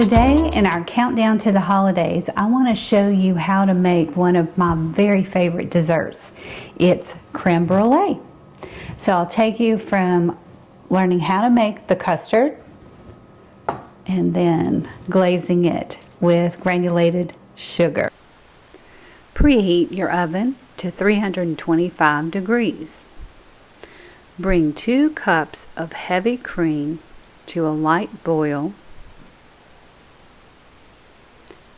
Today in our countdown to the holidays, I want to show you how to make one of my very favorite desserts. It's creme brulee. So I'll take you from learning how to make the custard and then glazing it with granulated sugar. Preheat your oven to 325 degrees. Bring 2 cups of heavy cream to a light boil.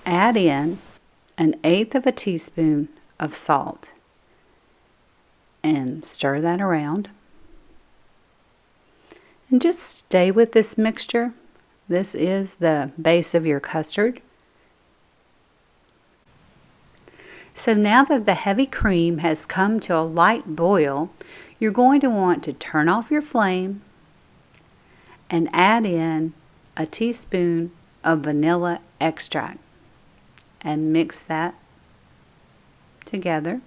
Add in 1/8 of a teaspoon of salt and stir that around. And just stay with this mixture. This is the base of your custard. So now that the heavy cream has come to a light boil, you're going to want to turn off your flame and add in a teaspoon of vanilla extract and mix that together.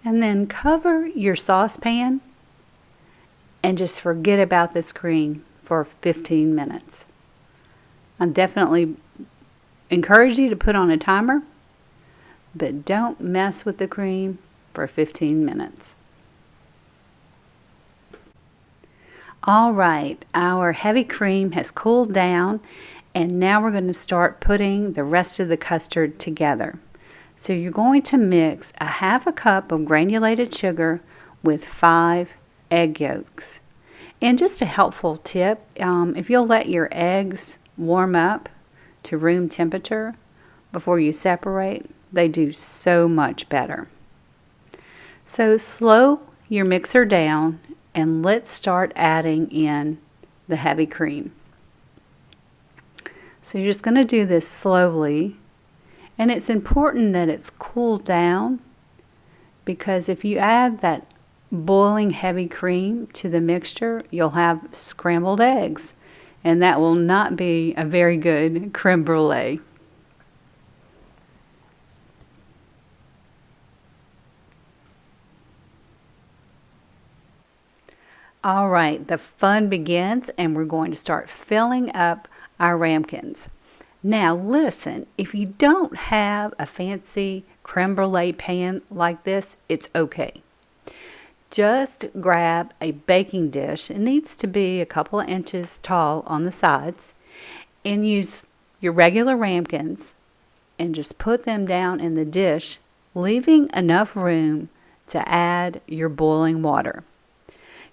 And then cover your saucepan and just forget about this cream for 15 minutes. I definitely encourage you to put on a timer, but don't mess with the cream for 15 minutes. All right, our heavy cream has cooled down, and now we're going to start putting the rest of the custard together. So you're going to mix 1/2 cup of granulated sugar with 5 egg yolks. And just a helpful tip, if you'll let your eggs warm up to room temperature before you separate, they do so much better. So slow your mixer down and let's start adding in the heavy cream. So you're just going to do this slowly, and it's important that it's cooled down, because if you add that boiling heavy cream to the mixture, you'll have scrambled eggs, and that will not be a very good creme brulee. All right, the fun begins, and we're going to start filling up our ramekins. Now listen, if you don't have a fancy creme brulee pan like this, it's okay. Just grab a baking dish. It needs to be a couple of inches tall on the sides, and use your regular ramekins and just put them down in the dish, leaving enough room to add your boiling water.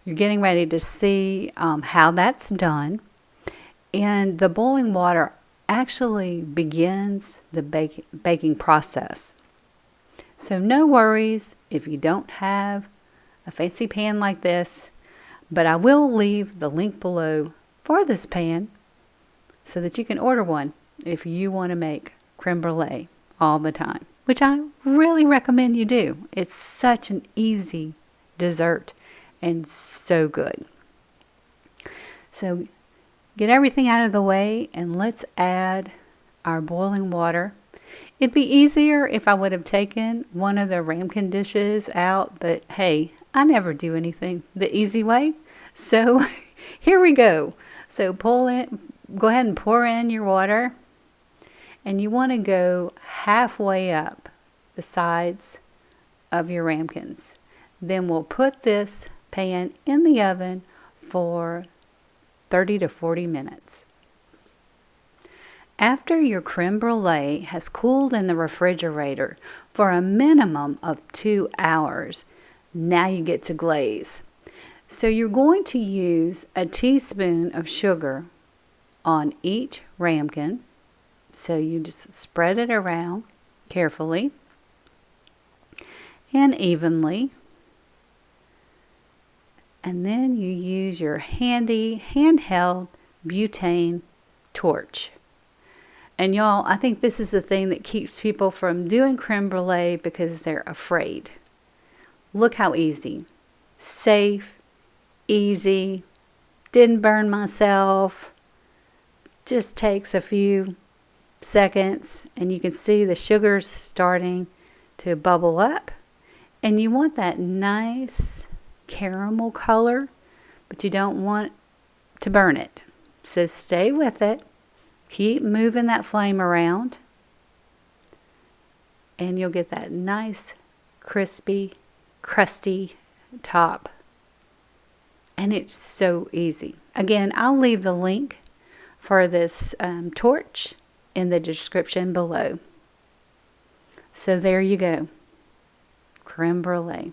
You're getting ready to see how that's done, and the boiling water actually begins the baking process. So no worries if you don't have a fancy pan like this, but I will leave the link below for this pan so that you can order one if you want to make creme brulee all the time, which I really recommend you do. It's such an easy dessert and so good. So get everything out of the way and let's add our boiling water. It'd be easier if I would have taken one of the ramekin dishes out, but hey, I never do anything the easy way. So here we go. So go ahead and pour in your water, and you want to go halfway up the sides of your ramekins. Then we'll put this pan in the oven for 30 to 40 minutes. After your creme brulee has cooled in the refrigerator for a minimum of 2 hours, now you get to glaze. So you're going to use a teaspoon of sugar on each ramekin. So you just spread it around carefully and evenly. And then you use your handy handheld butane torch. And y'all, I think this is the thing that keeps people from doing creme brulee because they're afraid. Look how easy. Safe, easy, didn't burn myself. Just takes a few seconds and you can see the sugars starting to bubble up. And you want that nice caramel color, but you don't want to burn it. So stay with it. Keep moving that flame around. And you'll get that nice, crispy, crusty top. And it's so easy. Again, I'll leave the link for this torch in the description below. So there you go. Creme Brûlée.